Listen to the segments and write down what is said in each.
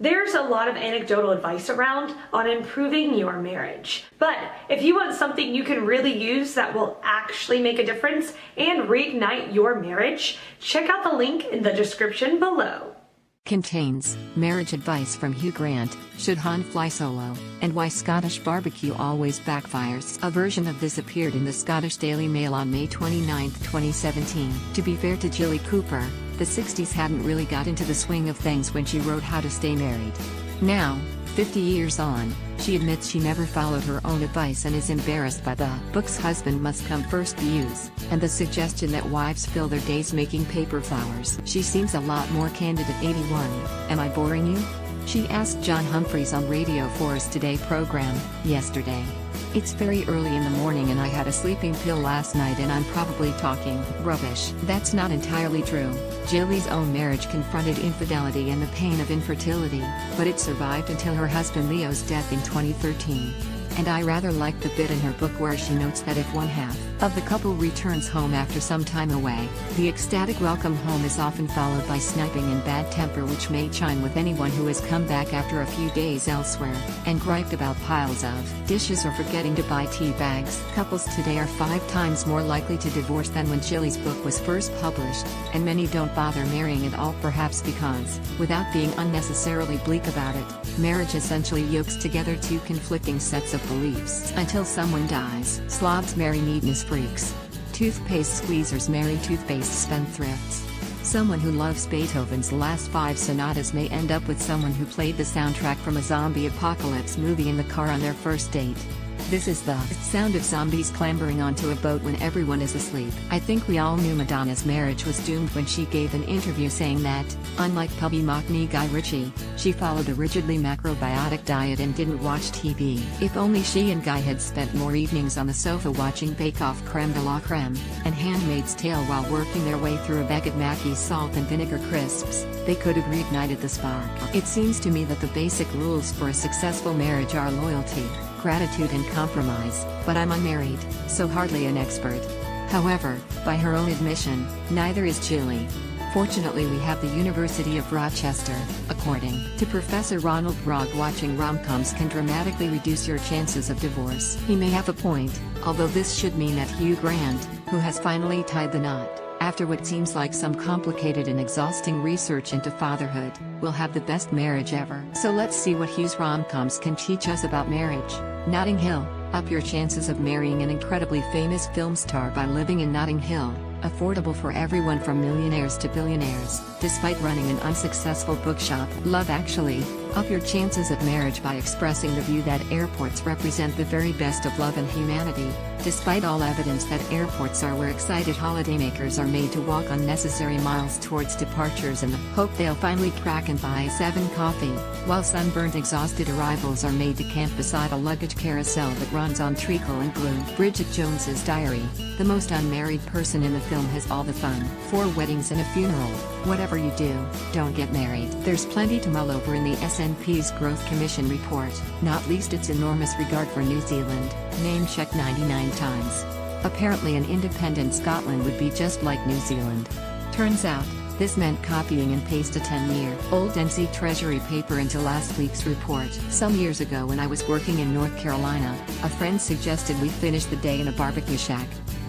There's a lot of anecdotal advice around on improving your marriage. But if you want something you can really use that will actually make a difference and reignite your marriage, check out the link in the description below. Contains marriage advice from Hugh Grant, should Han fly solo, and why Scottish barbecue always backfires. A version of this appeared in the Scottish Daily Mail on May 29, 2017. To be fair to Jilly Cooper, the Sixties hadn't really got into the swing of things when she wrote How to Stay Married. Now, 50 years on, she admits she never followed her own advice and is embarrassed by the book's husband must come first views, and the suggestion that wives fill their days making paper flowers. She seems a lot more candid at 81. Am I boring you? She asked John Humphreys on Radio 4's Today program yesterday. It's very early in the morning and I had a sleeping pill last night and I'm probably talking rubbish. That's not entirely true. Jilly's own marriage confronted infidelity and the pain of infertility, but it survived until her husband Leo's death in 2013. And I rather like the bit in her book where she notes that if one half of the couple returns home after some time away, the ecstatic welcome home is often followed by sniping and bad temper, which may chime with anyone who has come back after a few days elsewhere and griped about piles of dishes or forgetting to buy tea bags. Couples today are 5 times more likely to divorce than when Jilly's book was first published, and many don't bother marrying at all, perhaps because, without being unnecessarily bleak about it, marriage essentially yokes together 2 conflicting sets of beliefs. Until someone dies, slobs marry neatness freaks. Toothpaste squeezers marry toothpaste spendthrifts. Someone who loves Beethoven's last 5 sonatas may end up with someone who played the soundtrack from a zombie apocalypse movie in the car on their first date. This is the sound of zombies clambering onto a boat when everyone is asleep. I think we all knew Madonna's marriage was doomed when she gave an interview saying that, unlike Pubby Mockney Guy Ritchie, she followed a rigidly macrobiotic diet and didn't watch TV. If only she and Guy had spent more evenings on the sofa watching Bake Off Creme de la Creme and Handmaid's Tale while working their way through a bag of Mackey's salt and vinegar crisps, they could have reignited the spark. It seems to me that the basic rules for a successful marriage are loyalty, gratitude and compromise, but I'm unmarried, so hardly an expert. However, by her own admission, neither is Jilly. Fortunately, we have the University of Rochester. According to Professor Ronald Brogg, watching rom-coms can dramatically reduce your chances of divorce. He may have a point, although this should mean that Hugh Grant, who has finally tied the knot, after what seems like some complicated and exhausting research into fatherhood, will have the best marriage ever. So let's see what Hugh's rom-coms can teach us about marriage. Notting Hill, up your chances of marrying an incredibly famous film star by living in Notting Hill, affordable for everyone from millionaires to billionaires, despite running an unsuccessful bookshop. Love Actually, up your chances of marriage by expressing the view that airports represent the very best of love and humanity, despite all evidence that airports are where excited holidaymakers are made to walk unnecessary miles towards departures in the hope they'll finally crack and buy 7 coffee, while sunburned exhausted arrivals are made to camp beside a luggage carousel that runs on treacle and glue. Bridget Jones's Diary, the most unmarried person in the film has all the fun. 4 weddings and a funeral. Whatever you do, don't get married. There's plenty to mull over in the SNP's Growth Commission report, not least its enormous regard for New Zealand, name checked 99 times. Apparently an independent Scotland would be just like New Zealand. Turns out, this meant copying and paste a 10-year-old NC Treasury paper into last week's report. Some years ago when I was working in North Carolina, a friend suggested we finish the day in a barbecue shack.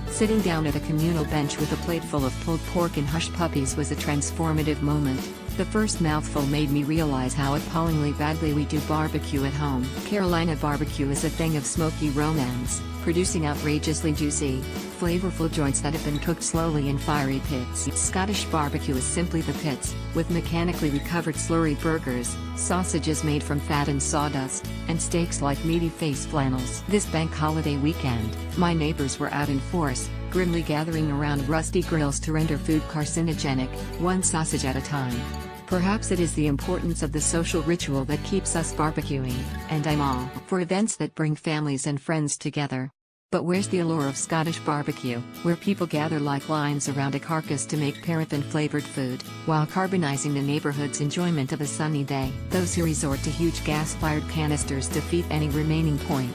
Sitting down at a communal bench with a plate full of pulled pork and hush puppies was a transformative moment. The first mouthful made me realize how appallingly badly we do barbecue at home. Carolina barbecue is a thing of smoky romance, producing outrageously juicy, flavorful joints that have been cooked slowly in fiery pits. Scottish barbecue is simply the pits, with mechanically recovered slurry burgers, sausages made from fat and sawdust, and steaks like meaty face flannels. This bank holiday weekend, my neighbors were out in force, grimly gathering around rusty grills to render food carcinogenic, one sausage at a time. Perhaps it is the importance of the social ritual that keeps us barbecuing, and I'm all for events that bring families and friends together. But where's the allure of Scottish barbecue, where people gather like lions around a carcass to make paraffin-flavored food, while carbonizing the neighborhood's enjoyment of a sunny day? Those who resort to huge gas-fired canisters defeat any remaining point.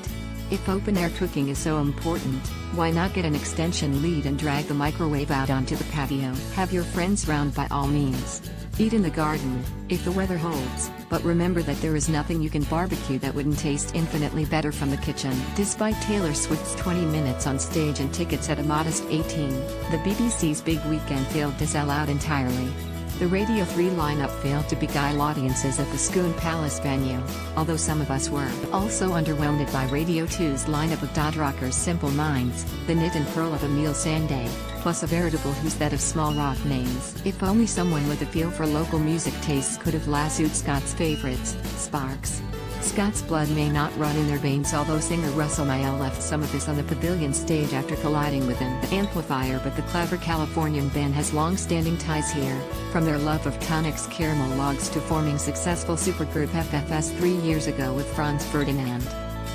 If open-air cooking is so important, why not get an extension lead and drag the microwave out onto the patio? Have your friends round by all means. Eat in the garden, if the weather holds. But remember that there is nothing you can barbecue that wouldn't taste infinitely better from the kitchen. Despite Taylor Swift's 20 minutes on stage and tickets at a modest 18, the BBC's big weekend failed to sell out entirely. The Radio 3 lineup failed to beguile audiences at the Scone Palace venue, although some of us were also underwhelmed by Radio 2's lineup of dad rockers Simple Minds, The Knit and Pearl of Emile Sandé, plus a veritable who's that of small rock names. If only someone with a feel for local music tastes could have lassoed Scott's favorites, Sparks. Scott's blood may not run in their veins, although singer Russell Mael left some of his on the pavilion stage after colliding with the amplifier, but the clever Californian band has long-standing ties here, from their love of Tonic's Caramel Logs to forming successful supergroup FFS 3 years ago with Franz Ferdinand.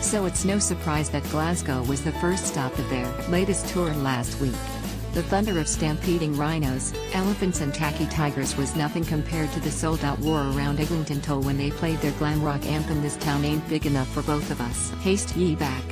So it's no surprise that Glasgow was the first stop of their latest tour last week. The thunder of stampeding rhinos, elephants and tacky tigers was nothing compared to the sold-out roar around Eglinton Toll when they played their glam rock anthem "This Town Ain't Big Enough for Both of Us." Haste ye back.